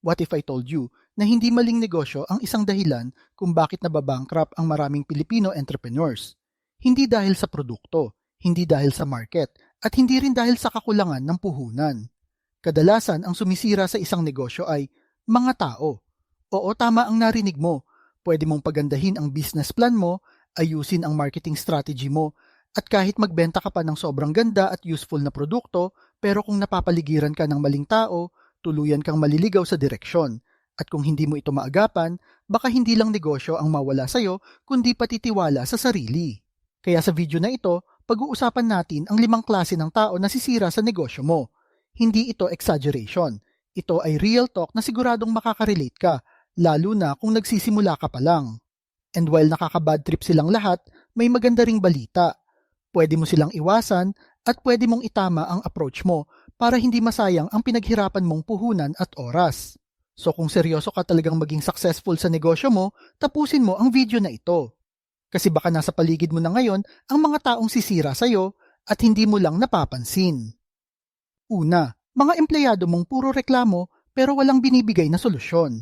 What if I told you na hindi maling negosyo ang isang dahilan kung bakit nababankrupt ang maraming Pilipino entrepreneurs? Hindi dahil sa produkto, hindi dahil sa market, at hindi rin dahil sa kakulangan ng puhunan. Kadalasan ang sumisira sa isang negosyo ay mga tao. Oo, tama ang narinig mo. Pwede mong pagandahin ang business plan mo, ayusin ang marketing strategy mo, at kahit magbenta ka pa ng sobrang ganda at useful na produkto, pero kung napapaligiran ka ng maling tao, tuluyan kang maliligaw sa direksyon. At kung hindi mo ito maagapan, baka hindi lang negosyo ang mawala sa'yo, kundi pati tiwala sa sarili. Kaya sa video na ito, pag-uusapan natin ang 5 klase ng tao na sisira sa negosyo mo. Hindi ito exaggeration. Ito ay real talk na siguradong makaka-relate ka, lalo na kung nagsisimula ka pa lang. And while nakaka-bad trip silang lahat, may maganda ring balita. Pwede mo silang iwasan at pwede mong itama ang approach mo para hindi masayang ang pinaghirapan mong puhunan at oras. So kung seryoso ka talagang maging successful sa negosyo mo, tapusin mo ang video na ito. Kasi baka nasa paligid mo na ngayon ang mga taong sisira sa'yo at hindi mo lang napapansin. Una, mga empleyado mong puro reklamo pero walang binibigay na solusyon.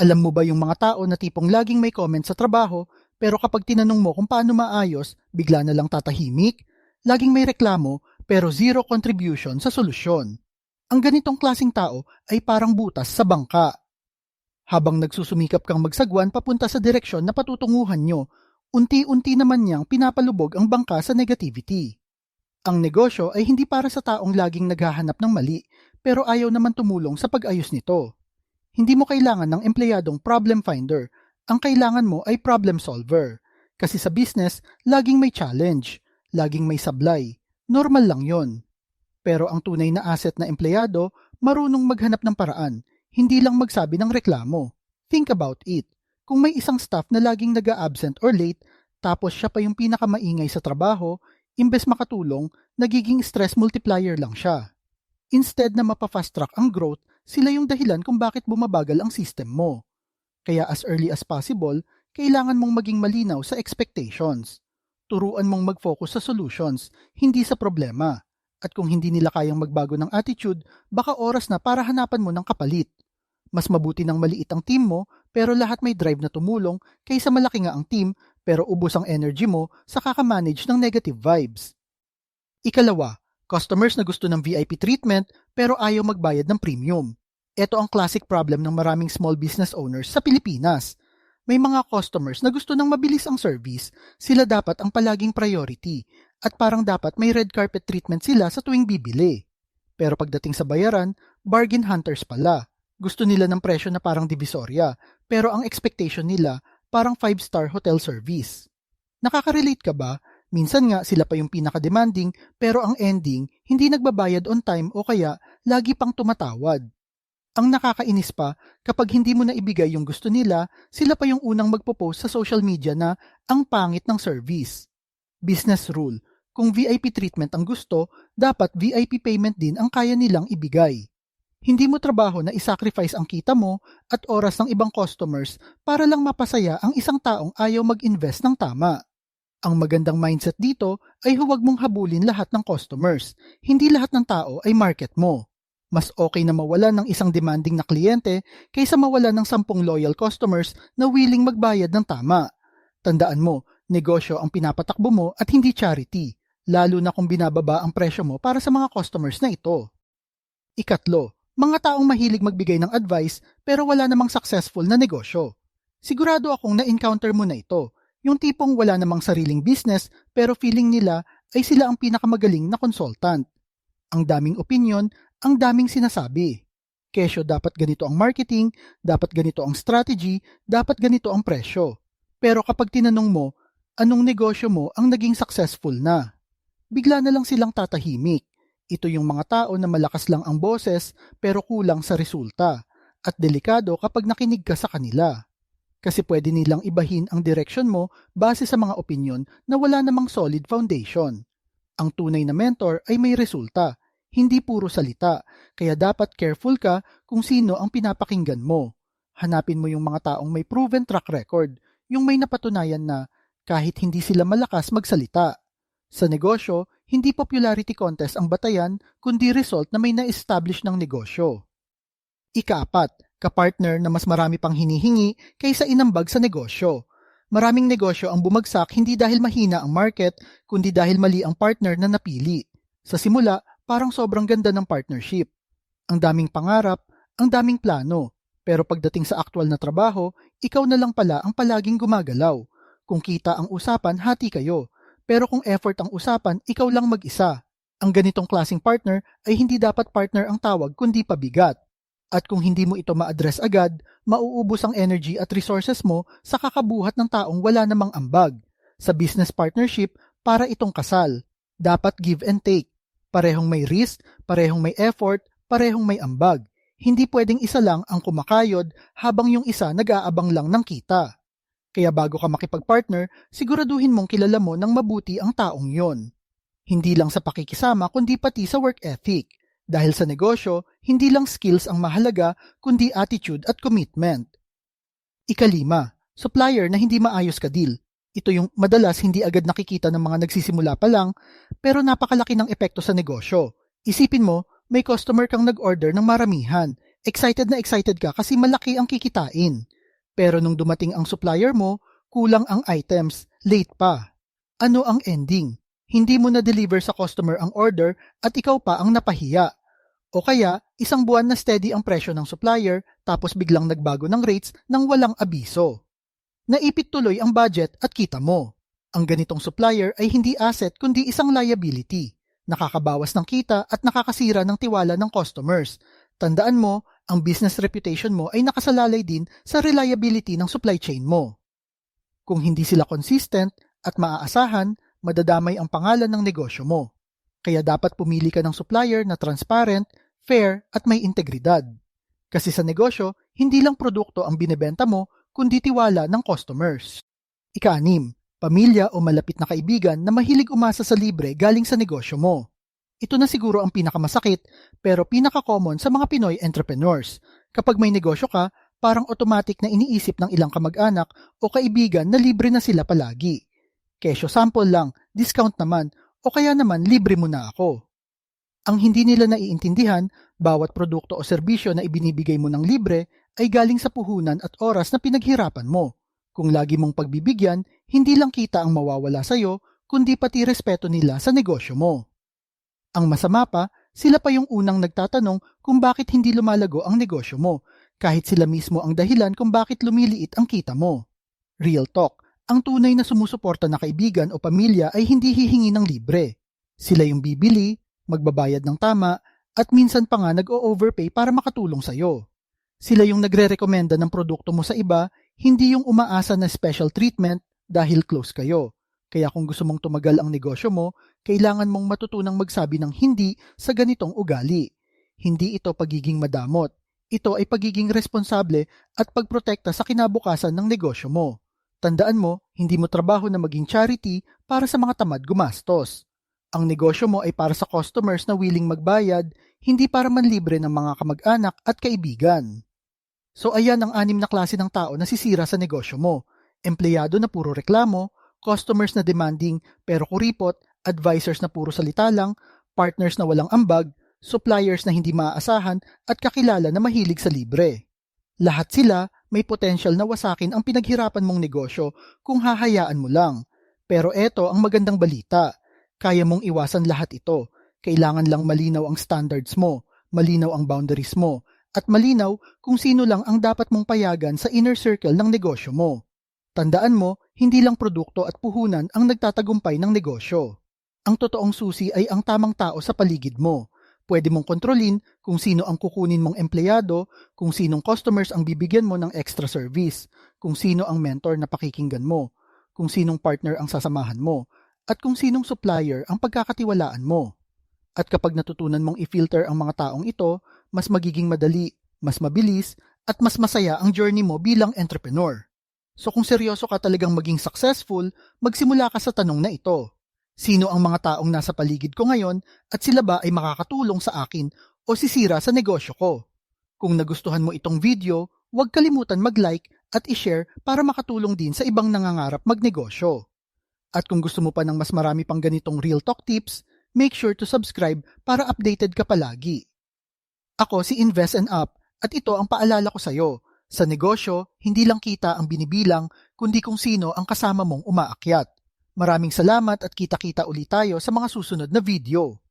Alam mo ba yung mga tao na tipong laging may comment sa trabaho pero kapag tinanong mo kung paano maayos, bigla na lang tatahimik? Laging may reklamo pero zero contribution sa solusyon. Ang ganitong klaseng tao ay parang butas sa bangka. Habang nagsusumikap kang magsagwan papunta sa direksyon na patutunguhan nyo, unti-unti naman niyang pinapalubog ang bangka sa negativity. Ang negosyo ay hindi para sa taong laging naghahanap ng mali pero ayaw naman tumulong sa pag-ayos nito. Hindi mo kailangan ng empleyadong problem finder. Ang kailangan mo ay problem solver. Kasi sa business, laging may challenge, laging may sablay. Normal lang yon. Pero ang tunay na asset na empleyado, marunong maghanap ng paraan, hindi lang magsabi ng reklamo. Think about it. Kung may isang staff na laging nag-a-absent or late, tapos siya pa yung pinakamaingay sa trabaho, imbes makatulong, nagiging stress multiplier lang siya. Instead na mapa-fast track ang growth, sila yung dahilan kung bakit bumabagal ang system mo. Kaya as early as possible, kailangan mong maging malinaw sa expectations. Turuan mong mag-focus sa solutions, hindi sa problema. At kung hindi nila kayang magbago ng attitude, baka oras na para hanapan mo ng kapalit. Mas mabuti ng maliit ang team mo, pero lahat may drive na tumulong, kaysa malaki nga ang team, pero ubos ang energy mo sa kakamanage ng negative vibes. Ikalawa, customers na gusto ng VIP treatment pero ayaw magbayad ng premium. Ito ang classic problem ng maraming small business owners sa Pilipinas. May mga customers na gusto ng mabilis ang service, sila dapat ang palaging priority at parang dapat may red carpet treatment sila sa tuwing bibili. Pero pagdating sa bayaran, bargain hunters pala. Gusto nila ng presyo na parang divisoria, pero ang expectation nila parang 5-star hotel service. Nakaka-relate ka ba? Minsan nga sila pa yung pinaka-demanding pero ang ending hindi nagbabayad on time o kaya lagi pang tumatawad. Ang nakakainis pa, kapag hindi mo na ibigay yung gusto nila, sila pa yung unang magpo-post sa social media na ang pangit ng service. Business rule, kung VIP treatment ang gusto, dapat VIP payment din ang kaya nilang ibigay. Hindi mo trabaho na isacrifice ang kita mo at oras ng ibang customers para lang mapasaya ang isang taong ayaw mag-invest ng tama. Ang magandang mindset dito ay huwag mong habulin lahat ng customers. Hindi lahat ng tao ay market mo. Mas okay na mawala ng isang demanding na kliyente kaysa mawala ng 10 loyal customers na willing magbayad ng tama. Tandaan mo, negosyo ang pinapatakbo mo at hindi charity, lalo na kung binababa ang presyo mo para sa mga customers na ito. Ikatlo, mga taong mahilig magbigay ng advice pero wala namang successful na negosyo. Sigurado akong na-encounter mo na ito, yung tipong wala namang sariling business pero feeling nila ay sila ang pinakamagaling na consultant. Ang daming opinion, ang daming sinasabi. Kesyo dapat ganito ang marketing, dapat ganito ang strategy, dapat ganito ang presyo. Pero kapag tinanong mo, anong negosyo mo ang naging successful na? Bigla na lang silang tatahimik. Ito yung mga tao na malakas lang ang boses pero kulang sa resulta. At delikado kapag nakinig ka sa kanila. Kasi pwede nilang ibahin ang direction mo base sa mga opinion na wala namang solid foundation. Ang tunay na mentor ay may resulta, hindi puro salita, kaya dapat careful ka kung sino ang pinapakinggan mo. Hanapin mo yung mga taong may proven track record, yung may napatunayan na kahit hindi sila malakas magsalita. Sa negosyo, hindi popularity contest ang batayan, kundi result na may na-establish ng negosyo. Ika-4, Kapartner na mas marami pang hinihingi kaysa inambag sa negosyo. Maraming negosyo ang bumagsak hindi dahil mahina ang market, kundi dahil mali ang partner na napili. Sa simula, parang sobrang ganda ng partnership. Ang daming pangarap, ang daming plano. Pero pagdating sa aktwal na trabaho, ikaw na lang pala ang palaging gumagalaw. Kung kita ang usapan, hati kayo. Pero kung effort ang usapan, ikaw lang mag-isa. Ang ganitong klaseng partner ay hindi dapat partner ang tawag kundi pabigat. At kung hindi mo ito ma-address agad, mauubos ang energy at resources mo sa kakabuhat ng taong wala namang ambag. Sa business partnership, para itong kasal. Dapat give and take. Parehong may risk, parehong may effort, parehong may ambag. Hindi pwedeng isa lang ang kumakayod habang yung isa nag-aabang lang ng kita. Kaya bago ka makipag-partner, siguraduhin mong kilala mo ng mabuti ang taong yon. Hindi lang sa pakikisama kundi pati sa work ethic. Dahil sa negosyo, hindi lang skills ang mahalaga kundi attitude at commitment. Ikalima, supplier na hindi maayos ka deal. Ito yung madalas hindi agad nakikita ng mga nagsisimula pa lang pero napakalaki ng epekto sa negosyo. Isipin mo, may customer kang nag-order ng maramihan. Excited na excited ka kasi malaki ang kikitain. Pero nung dumating ang supplier mo, kulang ang items, late pa. Ano ang ending? Hindi mo na-deliver sa customer ang order at ikaw pa ang napahiya. O kaya, isang buwan na steady ang presyo ng supplier tapos biglang nagbago ng rates nang walang abiso. Naipit tuloy ang budget at kita mo. Ang ganitong supplier ay hindi asset kundi isang liability. Nakakabawas ng kita at nakakasira ng tiwala ng customers. Tandaan mo, ang business reputation mo ay nakasalalay din sa reliability ng supply chain mo. Kung hindi sila consistent at maaasahan, madadamay ang pangalan ng negosyo mo. Kaya dapat pumili ka ng supplier na transparent, fair at may integridad. Kasi sa negosyo, hindi lang produkto ang binebenta mo, kundi tiwala ng customers. Ika-6, pamilya o malapit na kaibigan na mahilig umasa sa libre galing sa negosyo mo. Ito na siguro ang pinakamasakit pero pinaka-common sa mga Pinoy entrepreneurs. Kapag may negosyo ka, parang automatic na iniisip ng ilang kamag-anak o kaibigan na libre na sila palagi. Kesyo sample lang, discount naman, o kaya naman libre mo na ako. Ang hindi nila naiintindihan, bawat produkto o serbisyo na ibinibigay mo ng libre ay galing sa puhunan at oras na pinaghirapan mo. Kung lagi mong pagbibigyan, hindi lang kita ang mawawala sa'yo, kundi pati respeto nila sa negosyo mo. Ang masama pa, sila pa yung unang nagtatanong kung bakit hindi lumalago ang negosyo mo, kahit sila mismo ang dahilan kung bakit lumiliit ang kita mo. Real talk. Ang tunay na sumusuporta na kaibigan o pamilya ay hindi hihingi ng libre. Sila yung bibili, magbabayad ng tama, at minsan pa nga nag-o-overpay para makatulong sa'yo. Sila yung nagre-rekomenda ng produkto mo sa iba, hindi yung umaasa na special treatment dahil close kayo. Kaya kung gusto mong tumagal ang negosyo mo, kailangan mong matutunang magsabi ng hindi sa ganitong ugali. Hindi ito pagiging madamot. Ito ay pagiging responsable at pagprotekta sa kinabukasan ng negosyo mo. Tandaan mo, hindi mo trabaho na maging charity para sa mga tamad gumastos. Ang negosyo mo ay para sa customers na willing magbayad, hindi para manlibre ng mga kamag-anak at kaibigan. So ayan ang 6 na klase ng tao na sisira sa negosyo mo. Empleyado na puro reklamo, customers na demanding pero kuripot, advisors na puro salita lang, partners na walang ambag, suppliers na hindi maaasahan at kakilala na mahilig sa libre. Lahat sila may potential na wasakin ang pinaghirapan mong negosyo kung hahayaan mo lang. Pero eto ang magandang balita. Kaya mong iwasan lahat ito. Kailangan lang malinaw ang standards mo, malinaw ang boundaries mo, at malinaw kung sino lang ang dapat mong payagan sa inner circle ng negosyo mo. Tandaan mo, hindi lang produkto at puhunan ang nagtatagumpay ng negosyo. Ang totoong susi ay ang tamang tao sa paligid mo. Pwede mong kontrolin kung sino ang kukunin mong empleyado, kung sinong customers ang bibigyan mo ng extra service, kung sino ang mentor na pakikinggan mo, kung sinong partner ang sasamahan mo, at kung sinong supplier ang pagkakatiwalaan mo. At kapag natutunan mong i-filter ang mga taong ito, mas magiging madali, mas mabilis, at mas masaya ang journey mo bilang entrepreneur. So kung seryoso ka talagang maging successful, magsimula ka sa tanong na ito. Sino ang mga taong nasa paligid ko ngayon at sila ba ay makakatulong sa akin o sisira sa negosyo ko? Kung nagustuhan mo itong video, huwag kalimutan mag-like at i-share para makatulong din sa ibang nangangarap magnegosyo. At kung gusto mo pa ng mas marami pang ganitong Real Talk tips, make sure to subscribe para updated ka palagi. Ako si Invest and Up At ito ang paalala ko sa iyo. Sa negosyo, hindi lang kita ang binibilang, kundi kung sino ang kasama mong umaakyat. Maraming salamat at kita-kita ulit tayo sa mga susunod na video.